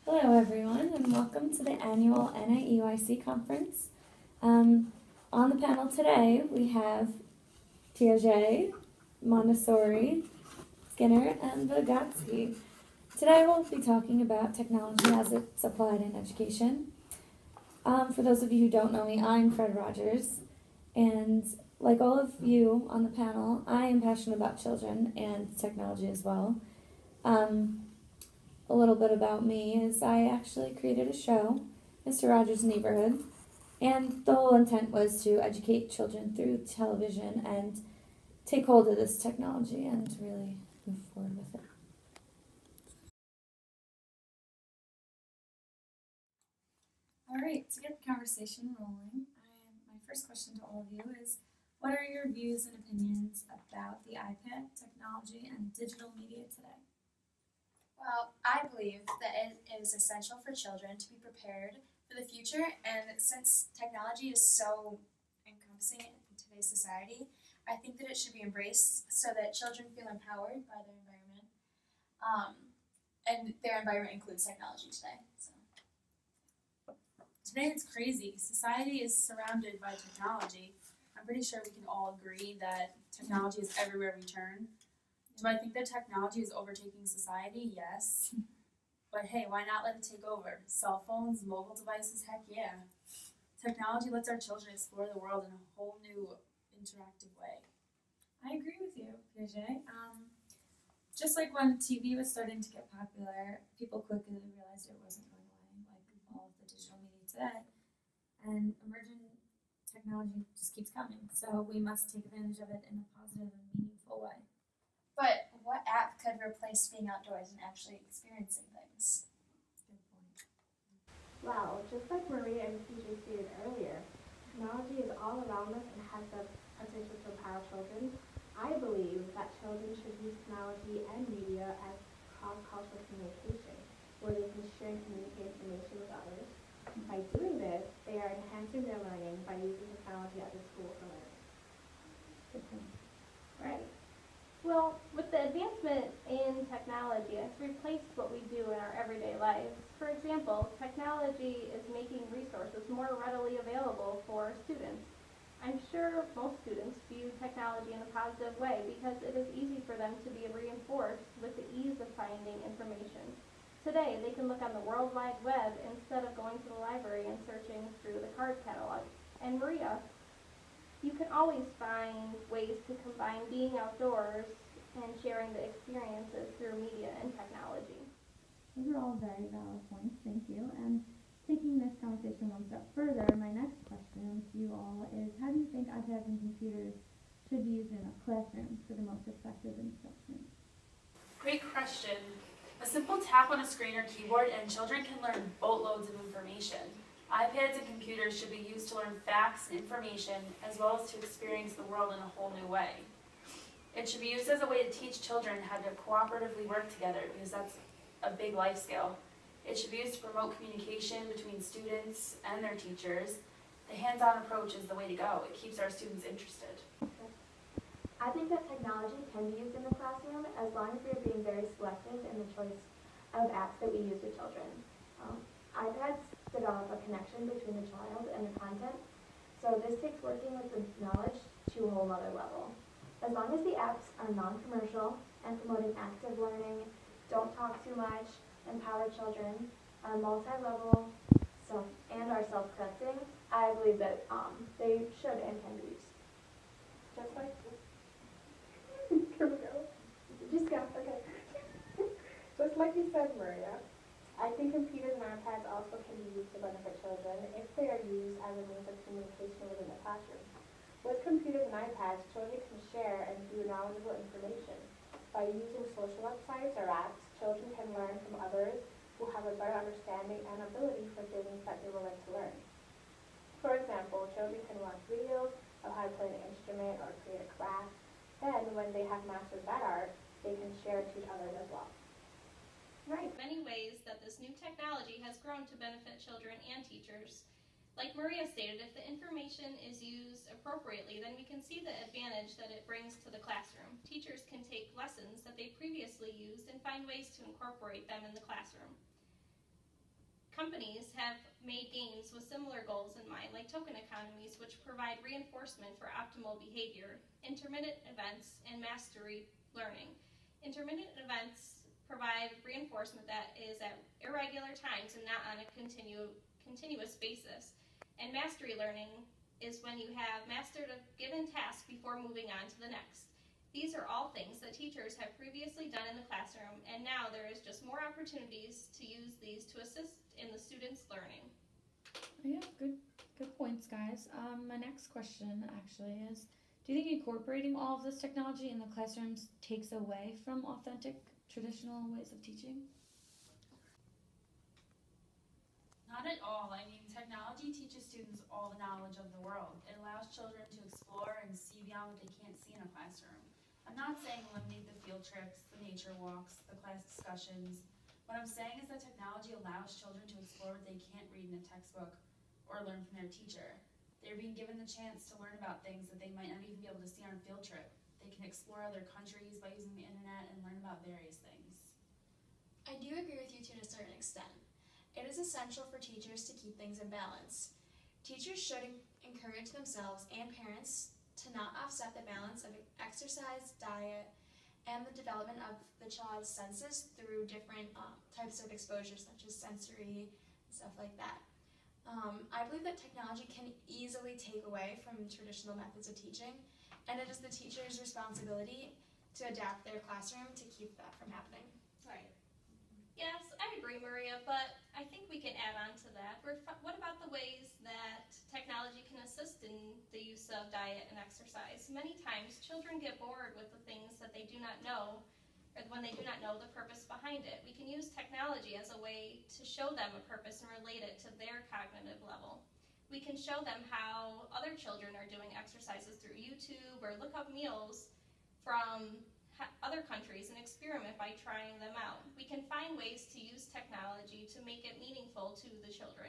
Hello, everyone, and welcome to the annual NIEYC conference. On the panel today, we have Piaget, Montessori, Skinner, and Vygotsky. Today, we'll be talking about technology as it's applied in education. For those of you who don't know me, I'm Fred Rogers, and like all of you on the panel, I am passionate about children and technology as well. A little bit about me is I actually created a show, Mr. Rogers' Neighborhood, and the whole intent was to educate children through television and take hold of this technology and really move forward with it. All right, to get the conversation rolling, my first question to all of you is, what are your views and opinions about the iPad technology and digital media today? Well, I believe that it is essential for children to be prepared for the future, and since technology is so encompassing in today's society, I think that it should be embraced so that children feel empowered by their environment, and their environment includes technology today. So. Today it's crazy. Society is surrounded by technology. I'm pretty sure we can all agree that technology is everywhere we turn. Do I think that technology is overtaking society? Yes. But hey, why not let it take over? Cell phones, mobile devices, heck yeah. Technology lets our children explore the world in a whole new interactive way. I agree with you, Piaget. Just like when TV was starting to get popular, people quickly realized it wasn't going away, like all of the digital media today. And emerging technology just keeps coming, so we must take advantage of it in a positive and meaningful way. But what app could replace being outdoors and actually experiencing things? Good point. Well, just like Maria and PJ stated earlier, technology is all around us and has the potential to empower children. I believe that children should use technology and media as cross-cultural communication, where they can share and communicate information with others. By doing this, they are enhancing their learning by using technology as a tool for learning. Good point. Right. Well, with the advancement in technology, it's replaced what we do in our everyday lives. For example, technology is making resources more readily available for students. I'm sure most students view technology in a positive way because it is easy for them to be reinforced with the ease of finding information. Today, they can look on the World Wide Web instead of going to the library and searching through the card catalog. And Maria, you can always find ways to combine being outdoors and sharing the experiences through media and technology. Those are all very valid points, thank you. And taking this conversation one step further, my next question to you all is, how do you think iPads and computers should be used in a classroom for the most effective instruction? Great question. A simple tap on a screen or keyboard and children can learn boatloads of information. iPads and computers should be used to learn facts and information as well as to experience the world in a whole new way. It should be used as a way to teach children how to cooperatively work together because that's a big life skill. It should be used to promote communication between students and their teachers. The hands-on approach is the way to go. It keeps our students interested. I think that technology can be used in the classroom as long as we are being very selective in the choice of apps that we use with children. iPads develop a connection between the child and the content, so this takes working with the knowledge to a whole other level. As long as the apps are non-commercial and promoting active learning, don't talk too much, empower children, are multi-level, and are self-correcting, I believe that they should and can be used. Just like here we go. Just go. Okay. Just like you said, Maria, I think computers and iPads also can be used to benefit children if they are used as a means of communication within the classroom. With computers and iPads, children can share and view knowledgeable information. By using social websites or apps, children can learn from others who have a better understanding and ability for things that they would like to learn. For example, children can watch videos of how to play an instrument or create a craft. Then, when they have mastered that art, they can share it to others as well. Right. Many ways that this new technology has grown to benefit children and teachers. Like Maria stated, if the information is used appropriately, then we can see the advantage that it brings to the classroom. Teachers can take lessons that they previously used and find ways to incorporate them in the classroom. companies have made games with similar goals in mind, like token economies, which provide reinforcement for optimal behavior, intermittent events, and mastery learning. Intermittent events provide reinforcement that is at irregular times and not on a continuous basis. And mastery learning is when you have mastered a given task before moving on to the next. These are all things that teachers have previously done in the classroom, and now there is just more opportunities to use these to assist in the students' learning. Yeah, good points, guys. My next question actually is, do you think incorporating all of this technology in the classrooms takes away from authentic traditional ways of teaching? Not at all. I mean, technology teaches students all the knowledge of the world. It allows children to explore and see beyond what they can't see in a classroom. I'm not saying eliminate the field trips, the nature walks, the class discussions. What I'm saying is that technology allows children to explore what they can't read in a textbook or learn from their teacher. They're being given the chance to learn about things that they might not even be able to see on a field trip. They can explore other countries by using the internet and learn about various things. I do agree with you to a certain extent. It is essential for teachers to keep things in balance. Teachers should encourage themselves and parents to not offset the balance of exercise, diet, and the development of the child's senses through different types of exposure, such as sensory, stuff like that. I believe that technology can easily take away from traditional methods of teaching, and it is the teacher's responsibility to adapt their classroom to keep that from happening. Right. Yes, I agree, Maria, but I think we can add on to that. What about the ways that technology can assist in the use of diet and exercise? Many times, children get bored with the things that they do not know, or when they do not know the purpose behind it. We can use technology as a way to show them a purpose and relate it to their cognitive level. We can show them how other children are doing exercises through YouTube, or look up meals from other countries and experiment by trying them out. We can find ways to use technology to make it meaningful to the children.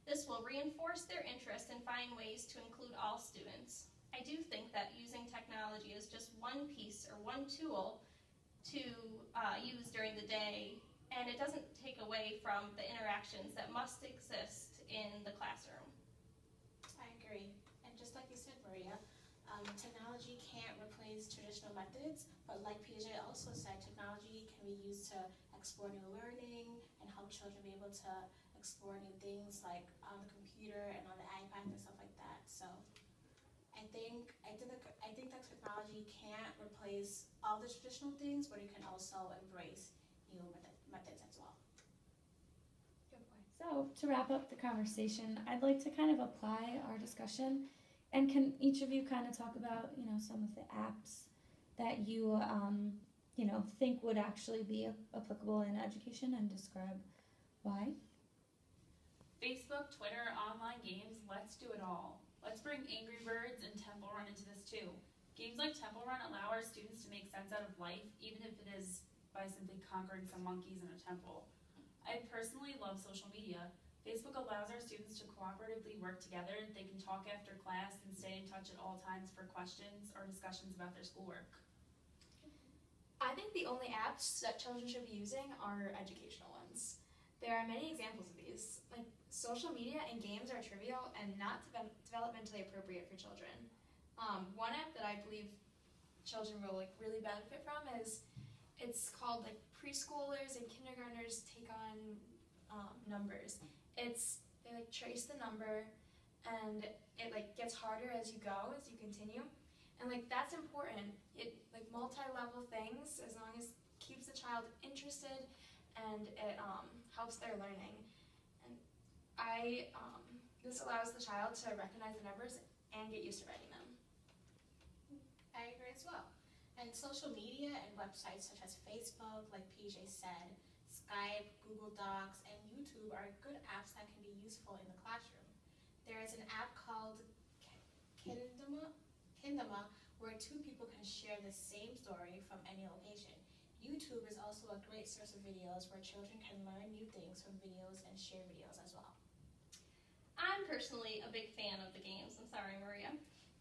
This will reinforce their interest and find ways to include all students. I do think that using technology is just one piece or one tool to use during the day, and it doesn't take away from the interactions that must exist in the classroom. I agree. And just like you said, Maria, technology can't replace traditional methods, but like PJ also said, technology can be used to explore new learning and help children be able to explore new things like on the computer and on the iPad and stuff like that. So I think that technology can't replace all the traditional things, but it can also embrace new methods as well. Good point. So to wrap up the conversation, I'd like to kind of apply our discussion. And can each of you kind of talk about, some of the apps that you, think would actually be applicable in education and describe why? Facebook, Twitter, online games, let's do it all. Let's bring Angry Birds and Temple Run into this too. Games like Temple Run allow our students to make sense out of life, even if it is by simply conquering some monkeys in a temple. I personally love social media. Facebook allows our students to cooperatively work together. They can talk after class and stay in touch at all times for questions or discussions about their schoolwork. I think the only apps that children should be using are educational ones. There are many examples of these. Like, social media and games are trivial and not developmentally appropriate for children. One app that I believe children will really benefit from is, it's called preschoolers and kindergartners take on numbers. They trace the number, and it gets harder as you go, as you continue, and that's important. It multi-level things, as long as keeps the child interested, and it helps their learning. And this allows the child to recognize the numbers and get used to writing them. I agree as well. And social media and websites such as Facebook, like PJ said, Skype, Google Docs, and YouTube are good apps that can be useful in the classroom. There is an app called Kindama, where two people can share the same story from any location. YouTube is also a great source of videos where children can learn new things from videos and share videos as well. I'm personally a big fan of the games. I'm sorry, Maria.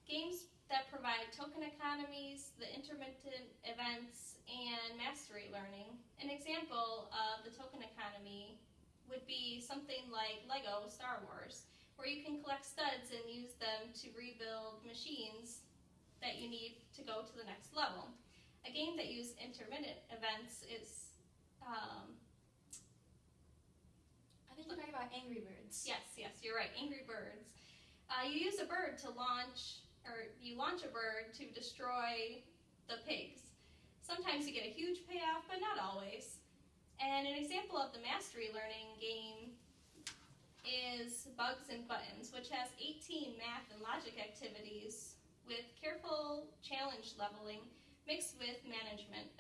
Games that provide token economies, the intermittent events, and mastery learning. An example of the token economy would be something like Lego Star Wars, where you can collect studs and use them to rebuild machines that you need to go to the next level. A game that uses intermittent events is, I think you're talking about Angry Birds. yes, you're right, Angry Birds. You use a bird to launch, or you launch a bird to destroy the pigs. Sometimes you get a huge payoff, but not always. And an example of the mastery learning game is Bugs and Buttons, which has 18 math and logic activities with careful challenge leveling mixed with management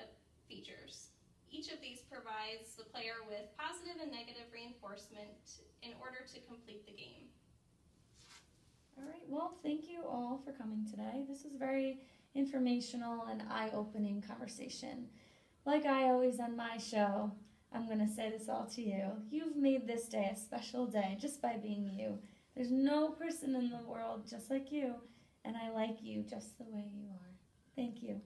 features. Each of these provides the player with positive and negative reinforcement in order to complete the game. All right, well, thank you all for coming today. This was a very informational and eye-opening conversation. Like I always end my show, I'm going to say this all to you. You've made this day a special day just by being you. There's no person in the world just like you, and I like you just the way you are. Thank you.